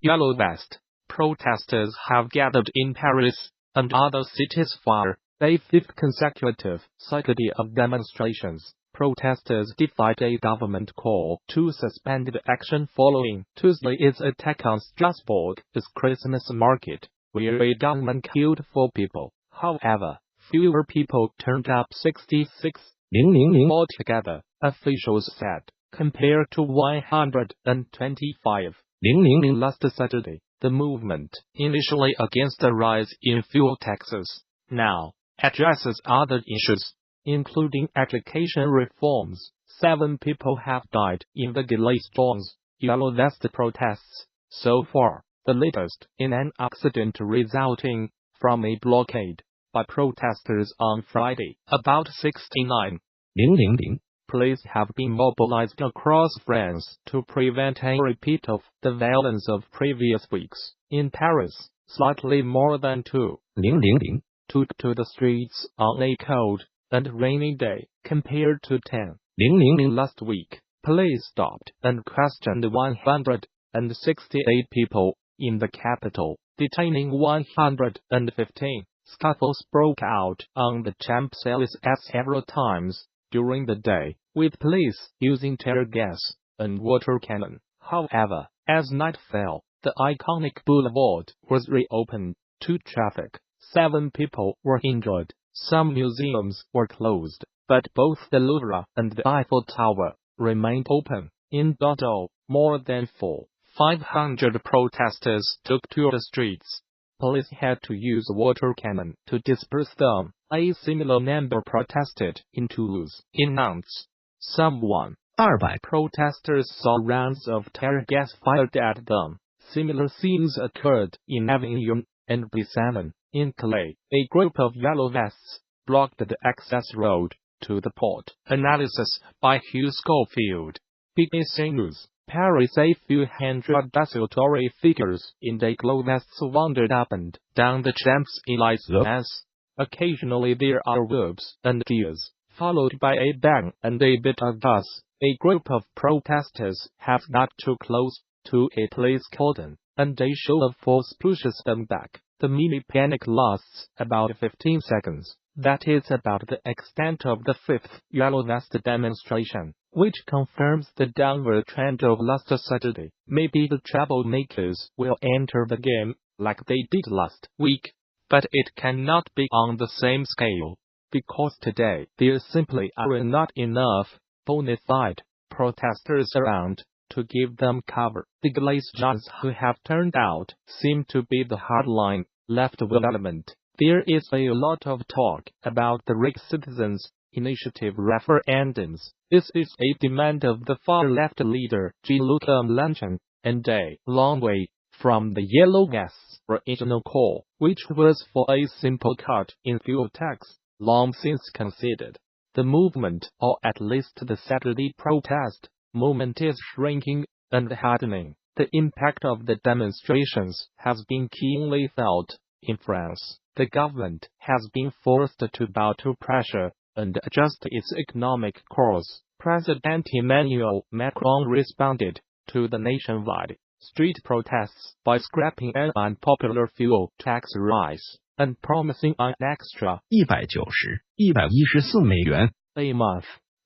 Yellow Vest protesters have gathered in Paris and other cities for a fifth consecutive Saturday of demonstrations. Protesters defied a government call to suspend action following Tuesday's attack on Strasbourg's Christmas market, where a gunman killed 4 people. However, fewer people turned up, 66,000 altogether, officials said, compared to 125,000 last Saturday. The movement, initially against the rise in fuel taxes, now addresses other issues, including education reforms. 7 people have died in the Gilets Jaunes Yellow Vest protests so far, the latest in an accident resulting from a blockade by protesters on Friday. About 69,000 police have been mobilized across France to prevent a repeat of the violence of previous weeks. In Paris, slightly more than 2,000 took to the streets on a cold and rainy day, compared to 10,000 last week. Police stopped and questioned 168 people in the capital, detaining 115. Scuffles broke out on the Champs-Élysées several times during the day, with police using tear gas and water cannon. However, as night fell, the iconic boulevard was reopened to traffic. 7 people were injured. Some museums were closed, but both the Louvre and the Eiffel Tower remained open. In Bordeaux, more than 500 protesters took to the streets. Police had to use water cannon to disperse them. A similar number protested in Toulouse. In Nantes, some 200 protesters saw rounds of tear gas fired at them. Similar scenes occurred in Avignon and B7. In Calais, a group of Yellow Vests blocked the access road to the port. Analysis by Hugh Schofield. BBC News. Paris. A few hundred desultory figures in yellow vests wandered up and down the Champs-Élysées. Occasionally there are whoops and cheers, followed by a bang and a bit of buzz. A group of protesters have got too close to a police cordon, and a show of force pushes them back. The mini panic lasts about 15 seconds. That is about the extent of the 5th Yellow Vest demonstration, which confirms the downward trend of last Saturday. Maybe the troublemakers will enter the game like they did last week, but it cannot be on the same scale, because today there simply are not enough bona fide protesters around to give them cover. The Gilets Jaunes who have turned out seem to be the hardline left-wing element. There is a lot of talk about the Rick Citizens Initiative referendums. This is a demand of the far-left leader Jean-Luc Mélenchon, and a long way from the Yellow Vests' original call, which was for a simple cut in fuel tax, long since conceded. The movement, or at least the Saturday protest movement, is shrinking and hardening. The impact of the demonstrations has been keenly felt in France. The government has been forced to bow to pressure and adjust its economic course. President Emmanuel Macron responded to the nationwide street protests by scrapping an unpopular fuel tax rise and promising an extra $114 a month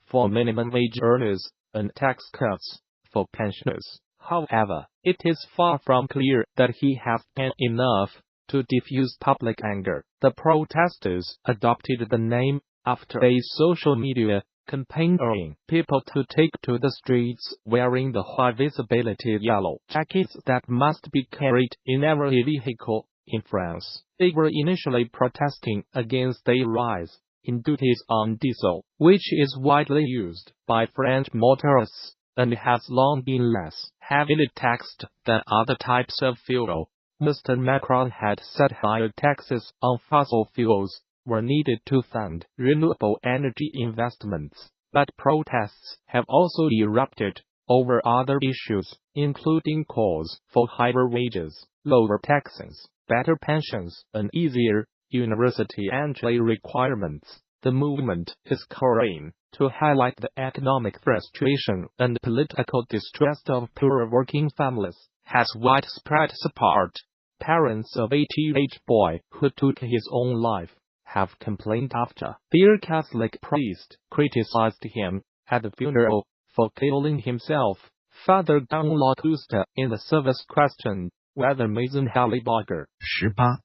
for minimum wage earners and tax cuts for pensioners. However, it is far from clear that he has done enough to diffuse public anger. The protesters adopted the name after a social media campaign urging people to take to the streets wearing the high-visibility yellow jackets that must be carried in every vehicle in France. They were initially protesting against a rise in duties on diesel, which is widely used by French motorists and has long been less heavily taxed than other types of fuel. Mr. Macron had said higher taxes on fossil fuels were needed to fund renewable energy investments, but protests have also erupted over other issues, including calls for higher wages, lower taxes, better pensions, and easier university entry requirements. The movement is calling to highlight the economic frustration and political distress of poor working families. has widespread support. Parents of a teenage boy who took his own life have complained after their Catholic priest criticized him at the funeral for killing himself. Father Don Locusta in the service questioned whether Mason Halliburger 18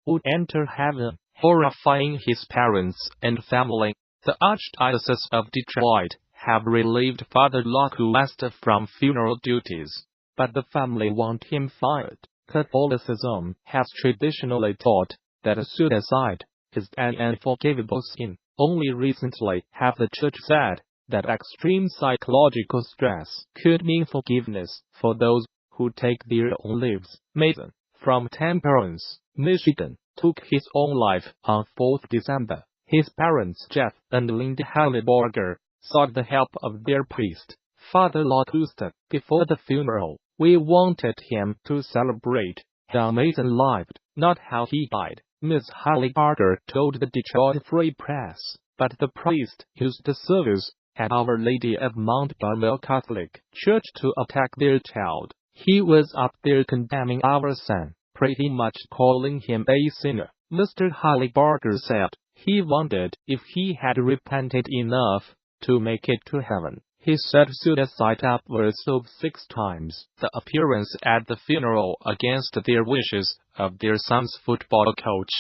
would enter heaven, horrifying his parents and family. The Archdiocese of Detroit have relieved Father Locusta from funeral duties, but the family want him fired. Catholicism has traditionally taught that suicide is an unforgivable sin. Only recently have the Church said that extreme psychological stress could mean forgiveness for those who take their own lives. Mason, from Temperance, Michigan, took his own life on 4th December. His parents Jeff and Linda Halliburger sought the help of their priest, Father Locusta, before the funeral. We wanted him to celebrate how Mason lived, not how he died, Ms. Halliburger told the Detroit Free Press. But the priest used the service at Our Lady of Mount Carmel Catholic Church to attack their child. He was up there condemning our son, pretty much calling him a sinner. Mr. Halliburger said he wondered if he had repented enough to make it to heaven. He said suicide upwards of 6 times. The appearance at the funeral against their wishes of their son's football coach,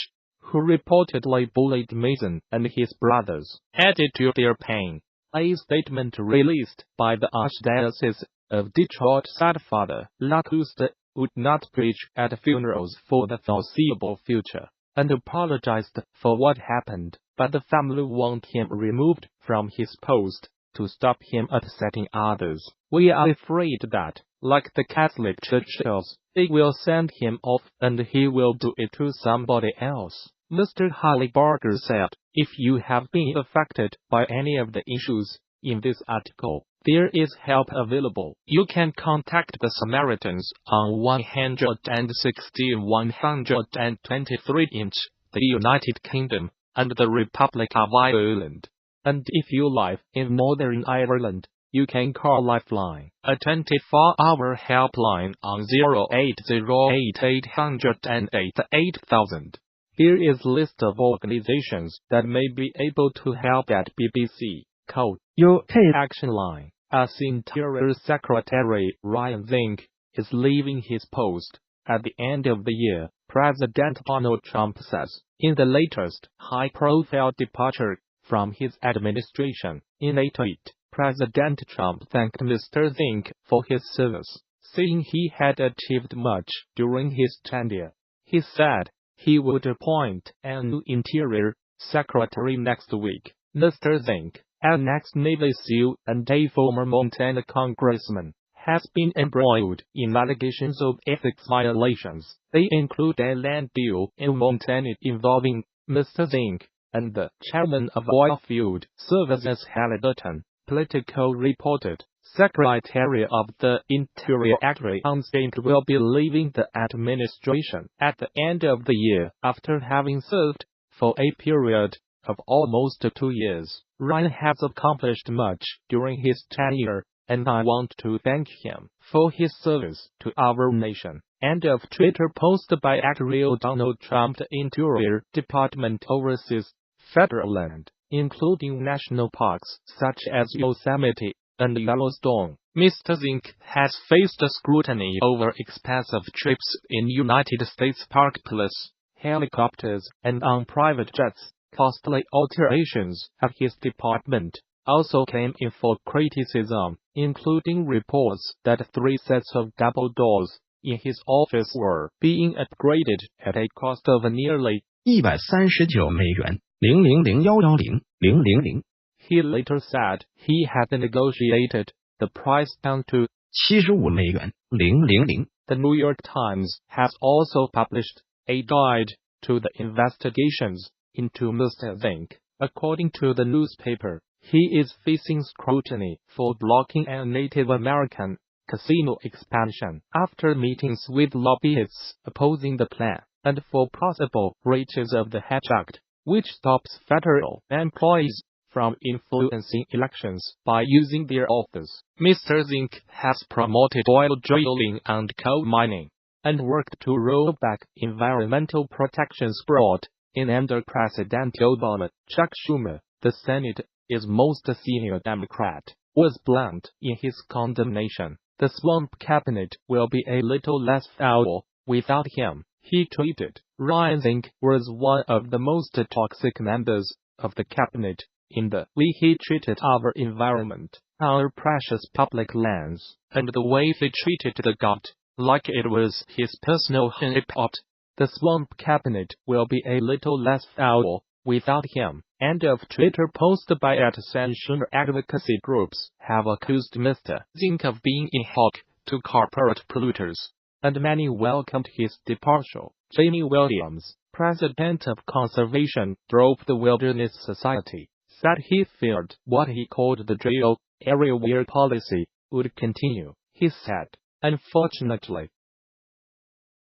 who reportedly bullied Mason and his brothers, added to their pain. A statement released by the Archdiocese of Detroit said Father Locusta would not preach at funerals for the foreseeable future, and apologized for what happened, but the family want him removed from his post to stop him upsetting others. We are afraid that, like the Catholic Church does, they will send him off and he will do it to somebody else. Mr. Halliburger said, if you have been affected by any of the issues in this article, there is help available. You can contact the Samaritans on 116-123 the United Kingdom, and the Republic of Ireland. And if you live in Northern Ireland, you can call Lifeline, a 24-hour helpline on 0808-808-8000. Here is a list of organizations that may be able to help at BBC. Code UK Action Line. As Interior Secretary Ryan Zinke is leaving his post at the end of the year, President Donald Trump says, in the latest high-profile departure from his administration. In a tweet, President Trump thanked Mr. Zinke for his service, saying he had achieved much during his tenure. He said he would appoint a new Interior Secretary next week. Mr. Zinke, an ex-Navy SEAL and a former Montana congressman, has been embroiled in allegations of ethics violations. They include a land deal in Montana involving Mr. Zinke and the chairman of Oilfield Services Halliburton. Politico reported. Secretary of the Interior Ryan Zinke will be leaving the administration at the end of the year after having served for a period of almost 2 years. Ryan has accomplished much during his tenure, and I want to thank him for his service to our nation. End of Twitter post by @Real Donald Trump. The Interior Department oversees federal land, including national parks such as Yosemite and Yellowstone. Mr. Zinke has faced scrutiny over expensive trips in United States Park Police, helicopters, and on private jets. Costly alterations at his department also came in for criticism, including reports that 3 sets of double doors in his office were being upgraded at a cost of nearly $139,000,010,000. He later said he had negotiated the price down to $75,000,000. The New York Times has also published a guide to the investigations into Mr. Zinke. According to the newspaper, he is facing scrutiny for blocking a Native American casino expansion after meetings with lobbyists opposing the plan, and for possible breaches of the Hatch Act, which stops federal employees from influencing elections by using their office. Mr Zinke has promoted oil drilling and coal mining, and worked to roll back environmental protections brought in under President Obama. Chuck Schumer, the Senate's most senior Democrat, was blunt in his condemnation. The swamp cabinet will be a little less foul without him, he tweeted. Ryan Zinke was one of the most toxic members of the cabinet in the way he treated our environment, our precious public lands, and the way he treated the God, like it was his personal honeypot. The swamp cabinet will be a little less foul without him. End of Twitter post by @Schumer advocacy groups have accused Mr. Zinke of being in hock to corporate polluters, and many welcomed his departure. Jamie Williams, president of Conservation Drove the Wilderness Society, said he feared what he called the drill everywhere policy would continue. He said, "Unfortunately,